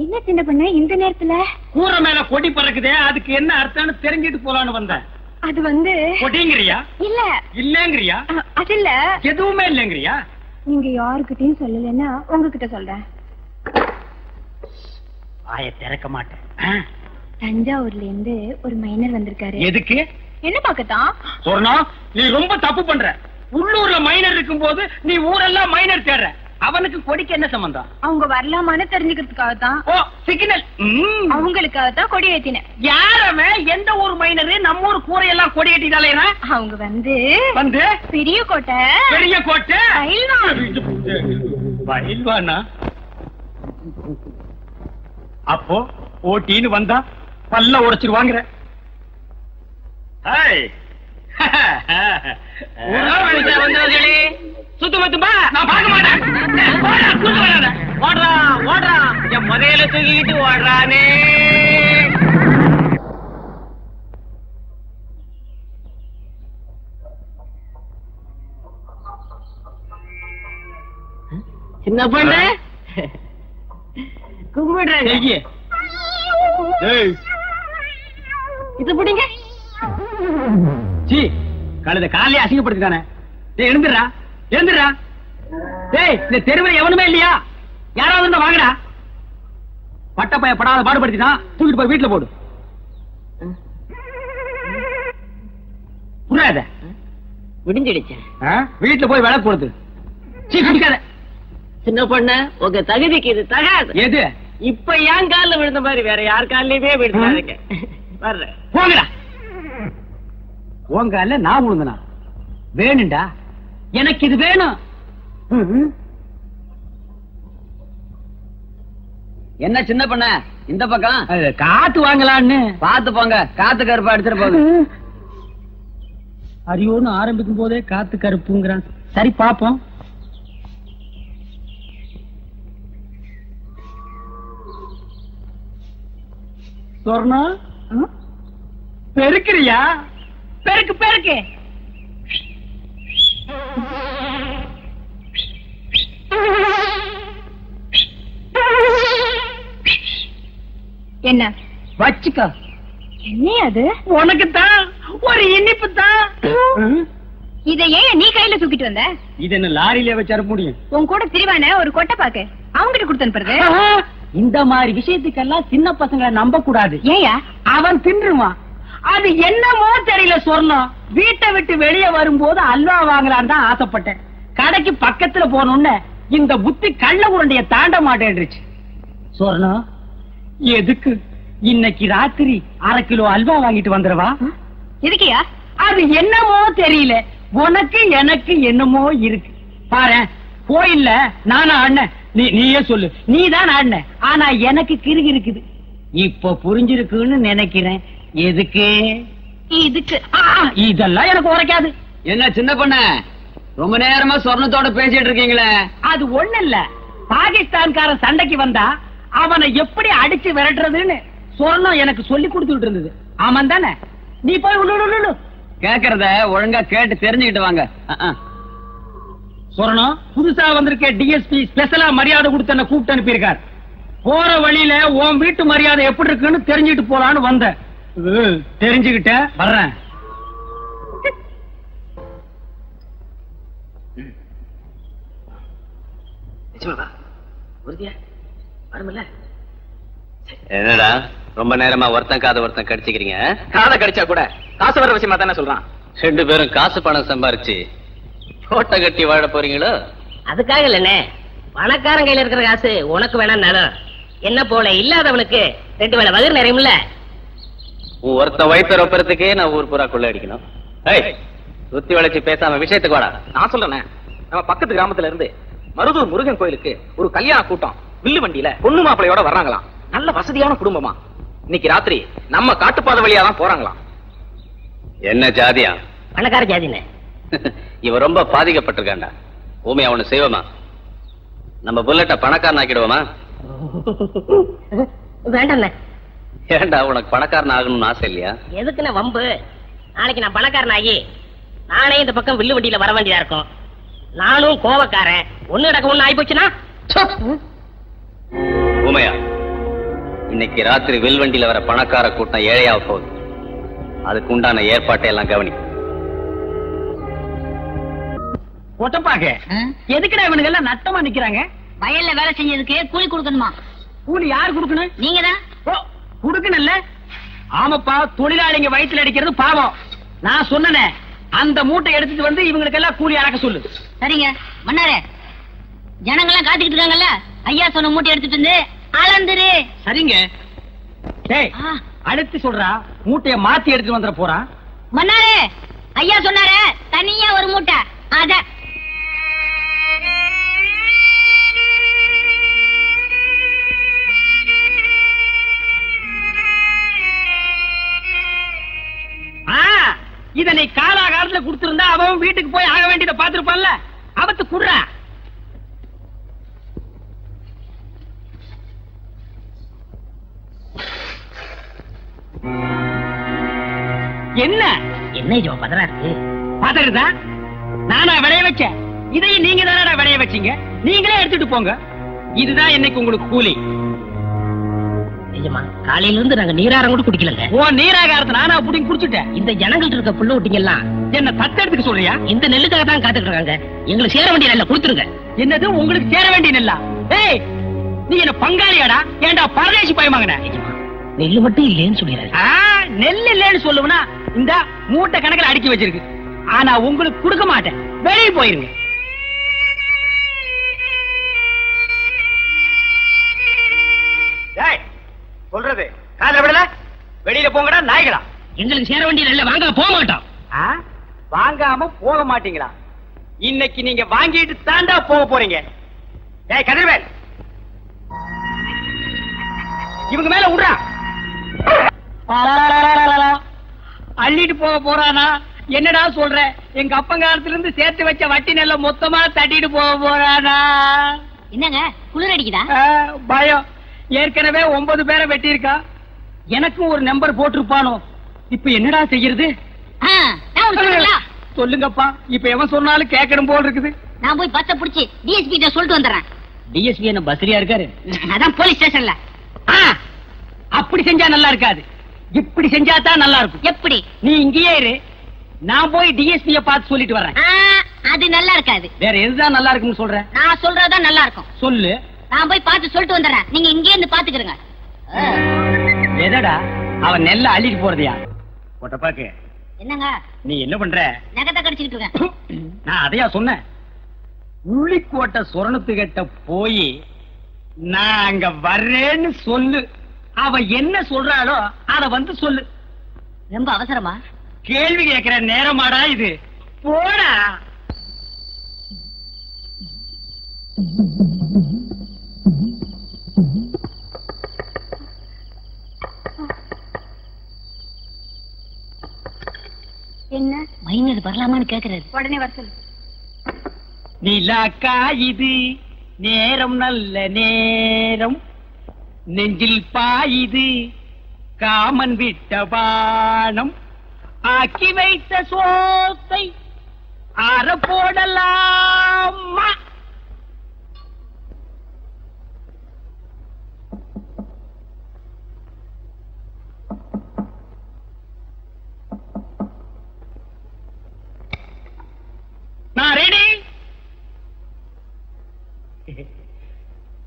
என்ன சின்ன பண்ண இந்த நேரத்துல? கூரை மேல கொடி பறக்குதே, அதுக்கு என்ன அர்த்தம்னு தெரிஞ்சிட்டு போலான்னு வந்தேன். அது வந்து கொடிங்கிறியா? இல்ல இல்லங்கிறியா? அது இல்ல, எதுவுமே இல்லங்கிறியா? நீங்க யாருக்கிட்டையும் சொல்லலன்னா உங்ககிட்ட சொல்றேன். வாயை திறக்க மாட்டேன். தஞ்சாவூர்ல இருந்து ஒரு மைனர் வந்திருக்காரு. எதுக்கு? என்ன பாக்கத்தான்? சொன்னா நீ ரொம்ப தப்பு பண்ற. உள்ளூர்ல மைனர் இருக்கும் போது நீ ஊரெல்லாம் மைனர் தேடுற. அவனுக்கு கொடிக்கு என்ன சம்பந்தம்? அவங்க வரலாமான்னு தெரிஞ்சுக்கிறதுக்காகத்தான். ஓ, சிக்னல். அவங்களுக்காகத்தான் கொடி ஏத்தினேன். யாரவே எந்த ஊர் மைனரு நம்ம ஊர் கூரையெல்லாம் கொடி ஏற்றிட்டாலேனா? அவங்க வந்து பெரிய கோட்டை. பெரிய கோட்டை பயில்வானா? அப்போ ஓட்டின்னு வந்தா பல்ல உடைச்சிருவாங்கிற. சுத்தமத்தும்பா நான் பார்க்க மாட்டேன். ஓடுறா ஓடுறா, என் முதல தூக்கிட்டு ஓடுறானே. சின்ன பொண்ணு கும்பிடுறாங்க. இது பிடிங்க. கழுத காலையே அசிங்கப்படுத்திட்டானே. எழுந்துடுறா எழுந்துடுறா. டேய், இந்த தெருவில் எவனுமே இல்லையா? யாராவது வாங்கடா. பட்டப்பைய படாத பாடுபடுத்திதான் தூக்கிட்டு போய் வீட்டுல போடு. புரியாத விடிஞ்சிடுச்சேன். வீட்டுல போய் விளக்கு போடுது. குடிக்காத சின்ன பொண்ணு, உங்க தகுதிக்கு இது தகாது. எது? இப்ப ஏன் காலில் விழுந்த மாதிரி வேற யார் காலிலுமே விழுந்தாருங்க. வர்றேன், போங்கடா. உங்க கால நான் விழுந்தனா? வேணும்டா, எனக்கு இது வேணும். என்ன சின்ன பண்ண இந்த பக்கம் காத்து வாங்கலான்னு பாத்து போங்க. காத்து கருப்பா அடிச்சிட்டு போகுது. அரியோன்னு ஆரம்பிக்கும் போதே காத்து கருப்புங்கிறான். சரி பாப்போம். சொர்ணா, பெருக்கிறியா? பெருக்கு பெருக்கு. என்ன வச்சுக்க. என்ன அது? உனக்குத்தான் ஒரு இனிப்பு தான். இத ஏன் நீ கையில தூக்கிட்டு வந்த? இது என்ன லாரியில வச்சு அனுப்ப முடியும்? உன் கூட திரிவான ஒரு கொட்டை பாக்கு அவங்கிட்ட கொடுத்து அனுப்புறது. இந்த மாதிரி விஷயத்துக்கெல்லாம் சின்ன பசங்களை நம்ப கூடாது. ஏயா? அவன் தின்றுவான். அது என்னமோ தெரியல. சொர்ணம் வீட்டை விட்டு வெளியே வரும்போது அல்வா வாங்கலான்னு தான் ஆசைப்பட்டேன். கடைக்கு பக்கத்துல போனோன்னு இந்த புத்தி கள்ள உருண்டைய தாண்ட மாட்டேன்றுச்சு. சொர்ணம், எதுக்கு இன்னைக்கு ராத்திரி 1/2 கிலோ அல்வா வாங்கிட்டு வந்துடவா? எதுக்கியா? அது என்னமோ தெரியல. உனக்கு எனக்கு என்னமோ இருக்கு. பாரு, கோயில்ல நானா ஆடின, நீயே சொல்லு. நீதான் ஆடின, ஆனா எனக்கு கிறுகு இருக்குது. இப்ப புரிஞ்சிருக்குன்னு நினைக்கிறேன். எதுக்கு? இதுக்கு. இதெல்லாம் எனக்கு உரைக்காது. என்ன சின்ன பொண்ணு, ரொம்ப நேரமா சொர்ணத்தோட பேசிட்டு இருக்கீங்களே? அது ஒண்ணு இல்ல. பாகிஸ்தான்காரன் சண்டைக்கு வந்தா அவனை எப்படி அடிச்சு விரட்டுறதுன்னு சொர்ணம் எனக்கு சொல்லி கொடுத்துட்டு இருந்தது. ஆமாம் தானே? நீ போய் உள்ளு. கேக்குறத ஒழுங்கா கேட்டு தெரிஞ்சுக்கிட்டு வாங்க. சொர்ணம், புதுசா வந்திருக்க டிஎஸ்பி ஸ்பெஷலா மரியாதை கொடுத்து என்ன கூப்பிட்டு அனுப்பியிருக்கார். போற வழியில உன் வீட்டு மரியாதை எப்படி இருக்குன்னு தெரிஞ்சுட்டு போலான்னு வந்தேன். தெரிஞ்சுக்கிட்ட வர்றேன். என்னடா ரொம்ப நேரமா ஒருத்தன் காதை ஒருத்தன் கடிச்சுக்கிறீங்க? காதை கடிச்சா கூட காசு வர விஷயமா தானே சொல்றான். 2 பேரும் காசு பணம் சம்பாரிச்சு கோட்டை கட்டி வாழ போறீங்களோ? அதுக்காக இல்லனே, பணக்காரன் கையில இருக்கிற காசு உனக்கு வேணா நலம். என்ன போல இல்லாதவனுக்கு 2 வேளை வயிறு நிறையும்ல. ஒருத்தன் வயிற்று ரொப்பறதுக்கே நான் ஊர் பூரா கொள்ள அடிக்கணும். சுத்தி வளைச்சு பேசாம விஷயத்துக்கு வாடா. நான் சொல்றேன், நம்ம பக்கத்து கிராமத்துல இருந்து மருதூர் முருகன் கோயிலுக்கு ஒரு கல்யாண கூட்டம் வில்லு வண்டியில பொண்ணு மாப்பிளையோட வர்றாங்களாம். நல்ல வசதியான குடும்பமா. இன்னைக்கு ராத்திரி நம்ம காட்டுப்பாதை வழியா தான் போறாங்களாம். என்ன ஜாதியா? பணக்கார ஜாதினே. இவன் ரொம்ப பாதிக்கப்பட்டிருக்காண்டா. ஊமை அவனு செய்வோமா? நம்ம புல்லட்ட பணக்காரன் ஆக்கிடுவோமா? வேண்டாம். ஏண்டா, உனக்கு பணக்காரன் ஆகணும்னு ஆசை இல்லையா? எதுக்குன்னு வம்பு? நாளைக்கு நான் பணக்காரன் ஆகி நானே இந்த பக்கம் வில்லு வண்டியில வர வேண்டியதா இருக்கும். நானும் கோவக்காரன். ஒண்ணு நடக்க ஒண்ணு ஆகி போச்சுன்னா ஊமையா, இன்னைக்கு ராத்திரி வில்வண்டியில வர பணக்கார கூட்டம் ஏழையாக போகுது. அதுக்கு உண்டான ஏற்பாட்டை எல்லாம் கவனி. ஒட்டப்பாக்க எதுக்குடா இவனுங்க எல்லாம் நட்டமா நிக்கிறாங்க? வயல்ல வேலை செஞ்சதுக்கு கூலி கொடுக்கணுமா? கூலி யார் கொடுக்கணும்? நீங்க தான். ஓ, குடுக்கணும்ல? ஆமாப்பா, தொழிலாளிங்க வயித்துல அடிக்கிறது பாவம். நான் சொன்னனே, அந்த மூட்டை எடுத்துட்டு வந்து இவங்களுக்கு எல்லாம் கூலி அறக்க சொல்லு. சரிங்க மன்னாரே, ஜனங்கெல்லாம் காத்துக்கிட்டு இருக்காங்கல்ல, ஐயா சொன்ன மூட்டை எடுத்துட்டு வந்து அளந்துரு. சரிங்க. டேய், அடுத்து சொல்றா, மூட்டைய மாத்தி எடுத்துட்டு வந்துட போறான். மன்னாரே, ஐயா சொன்னாரே தனியா ஒரு மூட்டை, அத இத நீ காலாகாலத்துல குடுத்திருந்தா அவன் வீட்டுக்கு போய் ஆக வேண்டியதை பாத்துருப்பான்ல. அவத்து குடுறா. என்ன என்ன இது பதறா இருக்கு? பதறுதா? நானா விளைய வச்சேன்? இதையும் நீங்க தானடா விளைய வச்சீங்க. நீங்களே எடுத்துட்டு போங்க. இதுதான் இன்னைக்கு உங்களுக்கு கூலி. நிஜமா காலையில இருந்து நாங்க நீராரம் கூட குடிக்கலங்க. ஓ, நீராகாரத்தை நானா புடிங்க குடிச்சுட்டேன். இந்த ஜனங்கள்ட்ட இருக்க புள்ள ஊட்டிங்க எல்லாம் என்ன தத்தெடுத்துக்க சொல்றியா? இந்த நெல்லுக்காக தான் காத்துட்டு இருக்காங்க. எங்களுக்கு சேர வேண்டிய நெல்லை கொடுத்துருங்க. என்னது உங்களுக்கு சேர வேண்டிய நெல்லா? ஏய், நீ என்ன பங்காளியாடா? ஏண்டா பரதேசி பயமாங்கன? நெல்லு மட்டும் இல்லேன்னு சொல்லிடுறாரு. நெல் இல்லேன்னு சொல்லுவனா இந்த மூட்டை கணக்குல அடுக்கி வச்சிருக்கு. ஆனா உங்களுக்கு கொடுக்க மாட்டேன். வெளியே போயிருங்க. சொல்றது காதுல விடல? வெளியில போங்கடா நாய்களா. எங்களுக்கு சேர வேண்டிய நெல்லை வாங்க போக மாட்டோம். வாங்காம போக மாட்டீங்களா? இன்னைக்கு நீங்க வாங்கிட்டு தாண்டா போக போறீங்க. ஏய் கதிர்வேல், இவங்க மேல விடுறா. அள்ளிட்டு போக போறானா? என்னடா சொல்ற? எங்க அப்பங்காலத்துல இருந்து சேர்த்து வச்ச வட்டி நெல்ல மொத்தமா தட்டிட்டு போக போறானா? என்னங்க குளிர் அடிக்குதா? பயம். ஏற்கனவே 9 பேரை வெட்டி இருக்கா. எனக்கும் ஒரு நம்பர் போட்டிருப்பானோ. இப்ப என்னடா செய்யறது? சொல்லுங்கப்பா. இப்ப எவன் சொன்னாலும் கேட்கணும் போல் இருக்குது. நான் போய் பச்சை புடிச்சு டிஎஸ்பி கிட்ட சொல்லிட்டு வந்துடுறேன். டிஎஸ்பி என்ன பஸ்ரியா இருக்காரு? அதான் போலீஸ் ஸ்டேஷன்ல. அப்படி செஞ்சா நல்லா இருக்காது. இப்படி செஞ்சா தான் நல்லா இருக்கும். எப்படி? நீ இங்கேயே இரு, நான் போய் டிஎஸ்பிய பார்த்து சொல்லிட்டு வரேன். அது நல்லா இருக்காது. வேற எதுதான் நல்லா இருக்குன்னு சொல்ற? நான் சொல்றதுதான் நல்லா இருக்கும். சொல்லு. நான் போய் பார்த்து சொல்லிட்டு வந்துடுறேன். நீங்க இங்கே இருந்து பாத்துக்கிறங்க. எதடா அவன் நெல்ல அள்ளிட்டு போறதையா? ஒட்டப்பாக்கு, என்னங்க நீ என்ன பண்ற? நகத்தை கடிச்சுக்கிட்டு இருக்கேன். நான் அதையா சொன்னேன். உள்ளிக்கோட்டை சொரணத்துக்கிட்ட போய் நான் அங்க வர்றேன்னு சொல்லு. அவ என்ன சொல்றாளோ அத வந்து சொல்லு. ரொம்ப அவசரமா? கேள்வி கேட்கிற நேரமாடா இது? போடா. என்ன மைனர் வரலாமான்னு கேக்குறாரு. உடனே வர சொல்லு. நிலாக்கா இது நேரம் நல்ல நேரம், நெஞ்சில் பாயுது காமன் விட்ட பானம், ஆக்கி வைத்த சோத்தை அற போடலாமா? நான் ரெடி.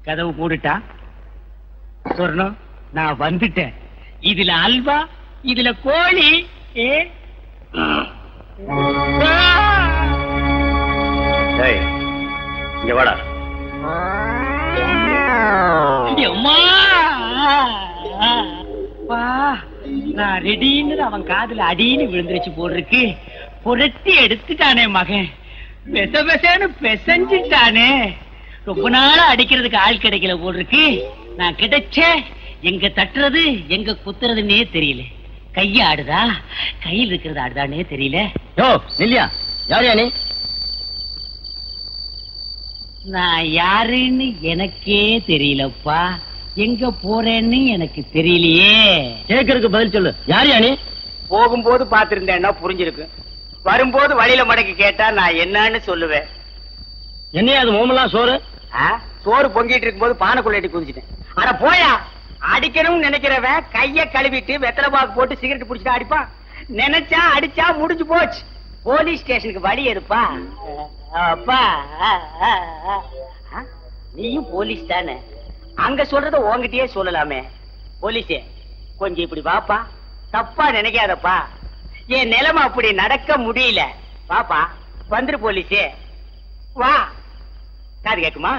கதவு போட்டுட்டா சொர்ணம், நான் வந்துட்டேன். இதுல அல்வா, இதுல கோழி. இங்க வாடா. நான் ரெடின்னு அவன் காதுல அடின்னு விழுந்துருச்சு போடுறதுக்கு. புரட்டி எடுத்துட்டானே மகன். பெச பெசன்னு பெசஞ்சிட்டானே. ரொம்ப நாளா அடிக்கிறதுக்கு ஆள் கிடைக்கல போடுறதுக்கு. நான் கிடைச்ச எங்க தட்டுறது எங்க குத்துறதுன்னே தெரியல. கைய ஆடுதா கையில் இருக்கிறது ஆடுதானே தெரியல. யோ நில்லியா, யாரையா நீ? நான் யாருன்னு எனக்கே தெரியலப்பா. எங்க போறேன்னு எனக்கு தெரியலையே. கேக்குறதுக்கு பதில் சொல்லு. யாரையா நீ? போகும்போது பாத்திருந்தேன்னா புரிஞ்சிருக்கு. வரும்போது வழியில மடக்கி கேட்டா நான் என்னன்னு சொல்லுவேன். என்னையா அது மோமெல்லாம் சோறு? சோறு பொங்கிட்டு இருக்கும் போது பானைக்குள்ளேட்டி குதிச்சிட்டேன். அட போயா, அடிக்கணும்னு நினைக்கிறவன் கைய கழுவிட்டு வெத்தலை பாக்கு போட்டு சிகரெட் புடிச்சிட்டு அடிப்பான். நினைச்சா அடிச்சா முடிஞ்சு போச்சு. போலீஸ் ஸ்டேஷனுக்கு வழி எதுப்பா? அப்பா நீயும் போலீஸ் தானே, அங்க சொல்றத உன்கிட்டயே சொல்லலாமே. போலீஸே கொஞ்சம் இப்படி வாப்பா, தப்பா நினைக்காதப்பா, என் நிலைமை அப்படி நடக்க முடியல. வாப்பா வந்துரு போலீஸே, வா. காது கேக்குமா?